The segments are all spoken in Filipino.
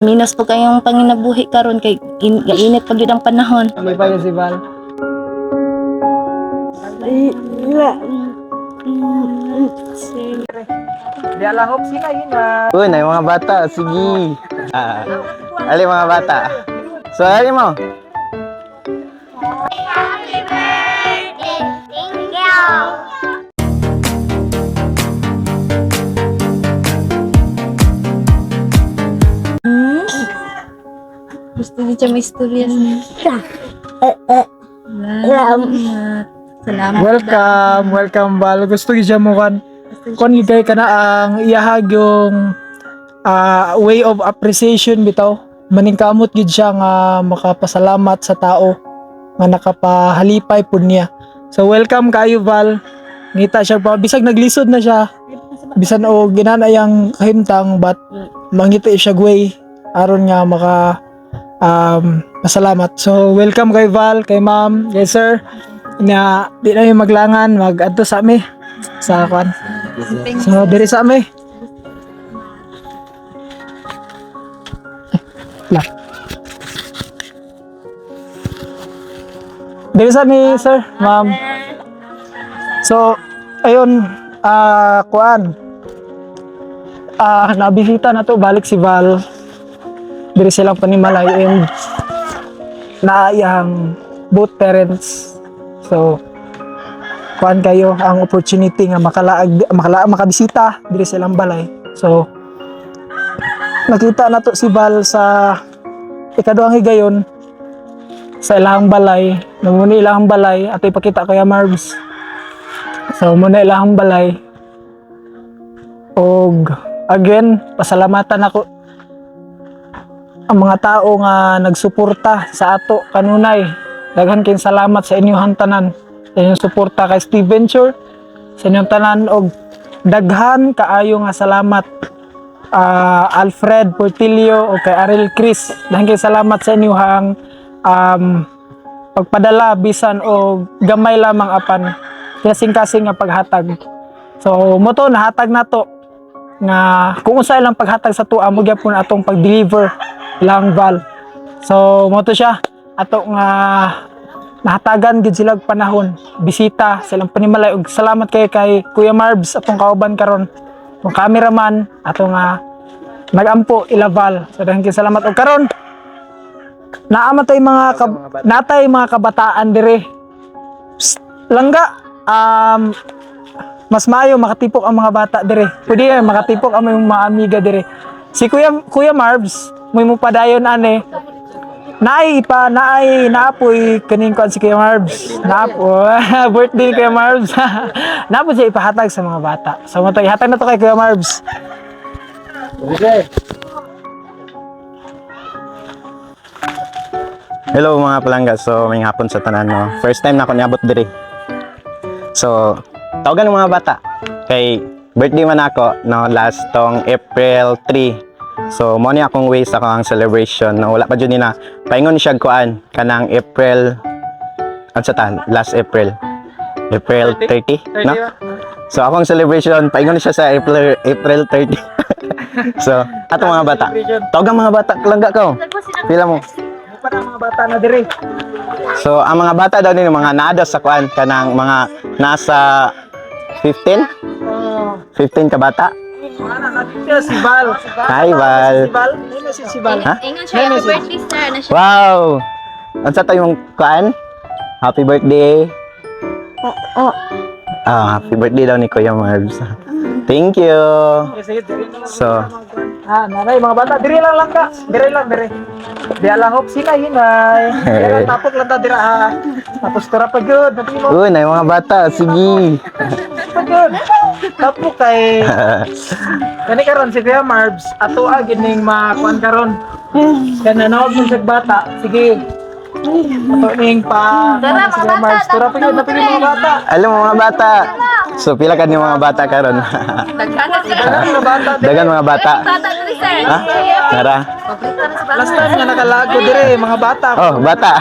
Minas po kayong panginabuhi karon kay gainit pag yun ang panahon. May pa si Val. Di alahok sila yun na. Uy, na yung mga bata, sige. Ali mga bata. So, ali mo. Happy birthday! Thank you! Gusto niyo siya may istorya sa Salamat. Salamat. Welcome Val. Gusto ko siya mo kan. Kon gigay ka na ang iyahag yung way of appreciation bitaw. Maningkamot gid siya nga makapasalamat sa tao nga nakapahalipay pud niya. So welcome kayo Val. Ngita siya pa bisag naglisod na siya. Bisan o ginanayang kahimtang but mangita siya way aron nga maka pasalamat. So welcome kay Val, kay ma'am, kay sir. Na di na yung maglangan mag-adto sa ami sa kwan. So diri sa ami. La. Diri sa ami sir, ma'am. So ayun kuan. Nabisita na to balik si Val. Diri silang panimalay and naayang both parents. So kuan kayo ang opportunity nga makabisita diri silang balay. So nakita na to si Val sa ikaduhang higayon sa ilang balay, namuni ilang balay at ipakita kaya Marbs. So muna ilang balay. Og again, pasalamatan ako ang mga tao nga nagsuporta sa ato kanunay. Daghan kayong salamat sa inyong tanan, sa inyong suporta kay Steve Venture, sa inyong tanan og daghan kaayo nga salamat Alfred Portillo o kay Ariel Chris. Daghan kayong salamat sa inyong pagpadala bisan og gamay lamang apan kasing-kasing nga paghatag. So mo to nahatag nato nga kung unsa ilang paghatag sa tuwa mo gyapon atong pag-deliver lang Val. So mo to siya ato nga nahatagan gid sila og panahon bisita sa ilang panimalay og salamat kay Kuya Marbs atong kauban karon atong cameraman ato nga nagampo ila Val. So daghan kay salamat og karon naamatay natay mga kabataan dire. Psst, langga mas maayo makatipok ang mga bata dire. Pwede makatipok ang mga amiga dire. Si Kuya Marbs may mo padayon ane. Naapoy kaning kuan si Kuya Marbs. Naapo birthday ni Kuya Marbs. Naapo siya ipahatag sa mga bata. So mo to ihatag na to kay Kuya Marbs. Okay. Hello mga palangga. So may hapon sa tanan no. First time na ako niabot diri. So tawagan ng mga bata. Kay birthday man ako no last tong April 3. So mo ni akong ways ako ang celebration no wala pa jud ni na paingon siya kuan kanang April unsa ta last April 30 no. So akong celebration paingon siya sa April 30. So ato mga bata. Tawagan mga bata kalangga ko. Pila mo? Para mga bata na dire. So ang mga bata daw nino mga naada sa kuan kanang mga nasa 15 ka bata. Si Val. Hi Val. Si Val. Ha? Ingon siya, happy birthday sir na siya. Wow. Unsa to yung kuan? Happy birthday. Happy birthday daw ni Kuya Marbs. Thank you. So, nanay mga bata dire lang ka. Dire. Dia lang hop sila hinay. Dia tapok lang ta dira. Tapos tara pa gyud. uy, na yung mga bata, sige. Pagod. Tapok kay kani karon si Kuya Marbs ato gining makuan karon. Kana nawag mo sa bata. Sige. Ato ning pa. Tara, si mga Kuya Marbs. bata, Tara pa gyud mga bata. Alam mo mga bata. So, pila ka yung mga bata karon? Nagkana sila. Mga bata. Dagan mga bata. Bata dali sir. Ha? Nara? Last time nga nakalago dire mga bata. Oh, bata.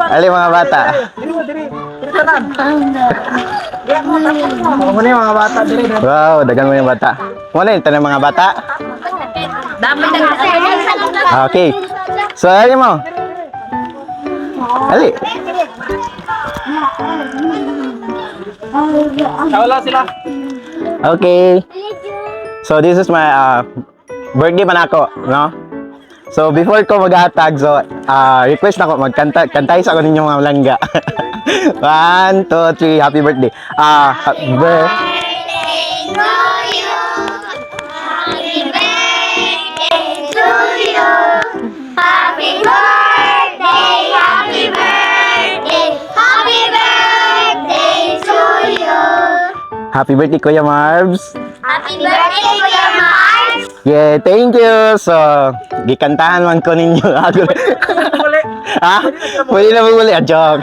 Ali mga bata. Dire tanan. Mo ni mga bata dire. Wow, dagan mo yung bata. Mo na yung tanang mga bata. Dapat Okay. So, ano mo? Ali. Wala sila. Okay. So, this is my birthday man ako, no? So, before ko maghatag, so, request na ko, kantay sa ako ninyo mga langga. 1, 2, 3, happy birthday. Happy birthday. Happy birthday, happy birthday, happy birthday to you. Happy birthday, Kuya Marbs. Happy birthday, Kuya Mars. Yeah, thank you. So, gikantahan man ko ninyo. Ha? Pwede na muli. Joke.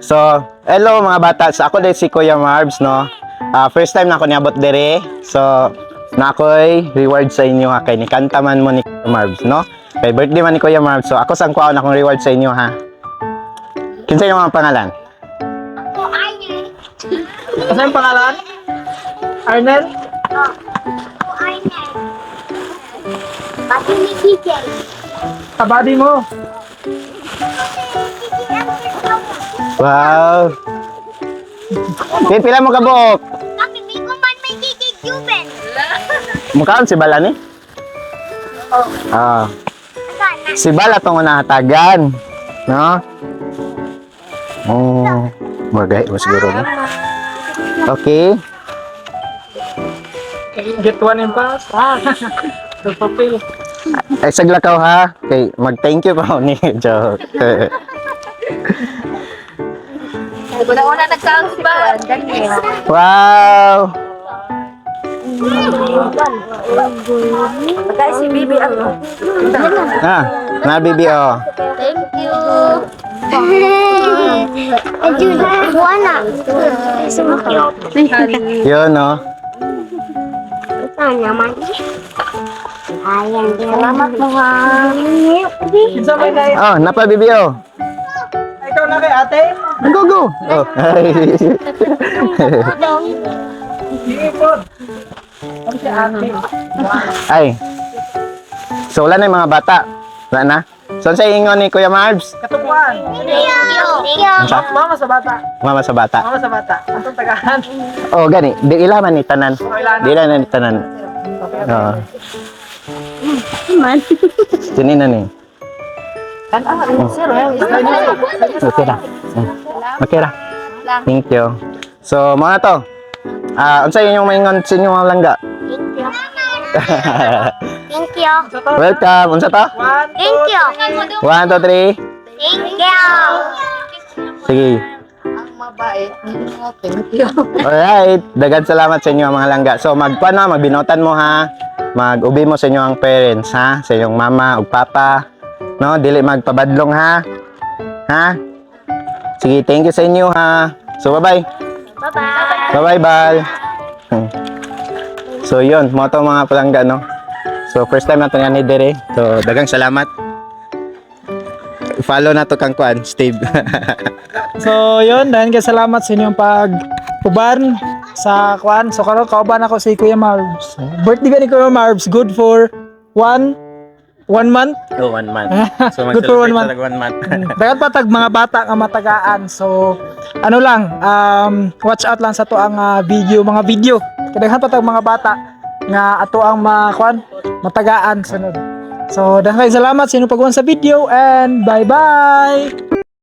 So, hello mga bata. So, ako din si Kuya Marbs, no? First time na ako niabot dire. So, na ako'y reward sa inyo ha. Kay nikanta man mo ni Kuya Marbs, no? Kay birthday man ni Kuya Marbs. So, ako sang kuha na akong reward sa inyo ha. Kinsa yung mga pangalan? Ano yung pangalan? Arnel? Pati ni KJ. Kabady mo. Wow. Pila mo kabuok? Bakit di ko man may KJ Cuban? Mukhaan si Bala ni? Si Bala itong unahatagan. No? Oh, magay mo siguro no? Okay. Get one in pass. Papel. Ay, saglakaw ha. Okay, mag-thank you pa ako ni Joke. Una-una nag-sounds ba? Wow! Pagka si Bibi ako. Na bibi oh. Thank you. Ayun, buwana. Yun no. Saan naman? Ayan, salamat mga. Kinsa may dahil? Oh, napa bibi oh. Ikaw na kay ate? Go go. Oh. Sige po. Ano si ate? Ay. So wala na yung mga bata. Wala na. So sa ingon ni Kuya Marbs? Katupuan. Thank you. Sa Mama sa bata. mama sa bata. Mama sa bata. Atong tagahan. Oh, gani. Di ilaman ni tanan. Di ilaman ni tanan. Oh. Man. Sini na ni. Okay ra. Okay ra. Thank you. So, mga to. Unsa yung maingon sa inyo mga langga? Thank you. Thank you. Welcome. Unsa to? Thank you. 1, 2, 3. Thank you. Sige. Alright. Dagan salamat sa inyo mga langga. So, magbinotan mo ha. Mag-ubi mo sa inyo ang parents ha. Sa inyong mama ug papa. No, dili magpabadlong ha. Ha? Sige, thank you sa inyo ha. So, bye-bye. Bye-bye. Bye-bye, Bal. So, yun. Mga to mga palangga, no? So, first time na ito nga ni Dere. So, dagang salamat. Follow na to kang kuan, Steve. So, yun. Dahil ka salamat sa inyong pag-uban sa kuan. So, karon kauban ako si Kuya Marbs. Birthday ka ni Kuya Marbs. Good for one month. Oh, 1 month. So, Good for 1 month. 1 month. Dagat patag mga bata nga matagaan. So, ano lang, watch out lang sa to ang mga video. Kadaghan patag mga bata nga ato ang matagaan sunod. So, daghang salamat sa inyong pagkuhan sa video and bye-bye.